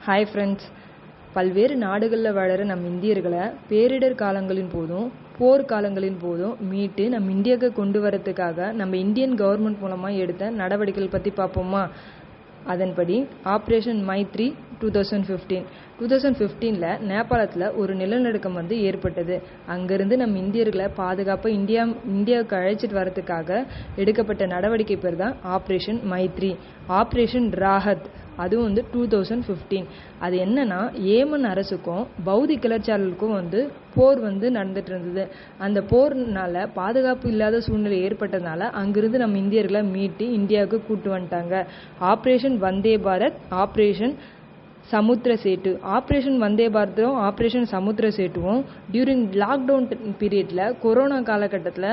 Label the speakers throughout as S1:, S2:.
S1: Hi friends. பல்வேறு நாடுகளில் வாழற நம்ம இந்தியர்களை பேரிடர் காலங்களின் போதும் போர் காலங்களின் போதும் மீட்டு நம்ம இந்தியாவுக்கு கொண்டு வரதுக்காக நம்ம இந்தியன் கவர்மெண்ட் மூலமாக எடுத்த நடவடிக்கைகள் பற்றி பார்ப்போமா? அதன்படி ஆப்ரேஷன் மைத்ரி 2015 நேபாளத்தில் ஒரு நிலநடுக்கம் ஏற்பட்டது. அங்கிருந்து நம்ம இந்தியர்களை பாதுகாப்பாக இந்தியாவுக்கு அழைச்சிட்டு வரதுக்காக எடுக்கப்பட்ட நடவடிக்கை பேர் தான் ஆப்ரேஷன் மைத்ரி. ஆப்ரேஷன் ராஹத் அதுவும் 2015. அது என்னன்னா, ஏமன் அரசுக்கும் பௌதி கிளர்ச்சியாளர்களுக்கும் போர் நடந்துட்டு இருந்தது. அந்த போர்னால பாதுகாப்பு இல்லாத சூழ்நிலை ஏற்பட்டதுனால அங்கிருந்து நம்ம இந்தியர்களை மீட்டு இந்தியாவுக்கு கூட்டு வந்துட்டாங்க. ஆப்ரேஷன் வந்தே பாரத், ஆப்ரேஷன் சமுத்திர சேட்டு. ஆப்ரேஷன் வந்தே பாரதும் ஆப்ரேஷன் சமுத்திர சேட்டுவும் டியூரிங் லாக்டவுன் பீரியட்ல கொரோனா காலகட்டத்தில்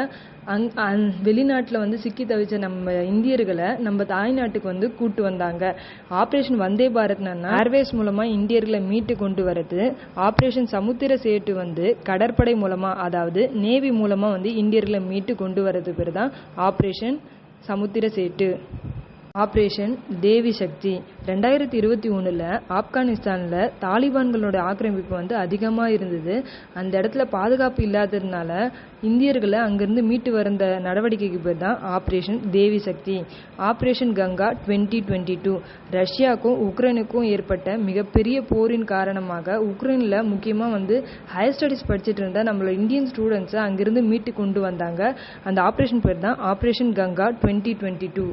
S1: வெளிநாட்டில் சிக்கி தவிச்ச நம்ம இந்தியர்களை நம்ம தாய்நாட்டுக்கு கூட்டு வந்தாங்க. ஆப்ரேஷன் வந்தே பாரத்னா ஏர்வேஸ் மூலமா இந்தியர்களை மீட்டு கொண்டு வரது. ஆப்ரேஷன் சமுத்திர சேட்டு கடற்படை மூலமா, அதாவது நேவி மூலமா இந்தியர்களை மீட்டு கொண்டு வரது பேர் தான் ஆப்ரேஷன் சமுத்திர சேட்டு. ஆப்ரேஷன் தேவி சக்தி 2021 ஆப்கானிஸ்தானில் தாலிபான்களோட ஆக்கிரமிப்பு அதிகமாக இருந்தது. அந்த இடத்துல பாதுகாப்பு இல்லாததுனால இந்தியர்களை அங்கிருந்து மீட்டு வந்த நடவடிக்கைக்கு பேர் தான் ஆப்ரேஷன் தேவி சக்தி. ஆப்ரேஷன் கங்கா 2022 ரஷ்யாவுக்கும் உக்ரைனுக்கும் ஏற்பட்ட மிகப்பெரிய போரின் காரணமாக உக்ரைனில் முக்கியமாக ஹையர் ஸ்டடீஸ் படிச்சுட்டு இருந்த நம்மளோட இந்தியன் ஸ்டூடெண்ட்ஸை அங்கிருந்து மீட்டு கொண்டு வந்தாங்க. அந்த ஆப்ரேஷன் பேர் தான் ஆப்ரேஷன் கங்கா 2022.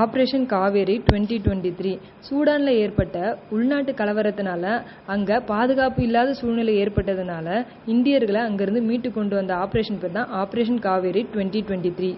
S1: ஆப்ரேஷன் காவேரி 2023 சூடானில் ஏற்பட்ட உள்நாட்டு கலவரத்தினால அங்கே பாதுகாப்பு இல்லாத சூழ்நிலை ஏற்பட்டதுனால இந்தியர்களை அங்கிருந்து மீட்டு கொண்டு வந்த ஆப்ரேஷன் பேர் தான் ஆப்ரேஷன் காவேரி 2023.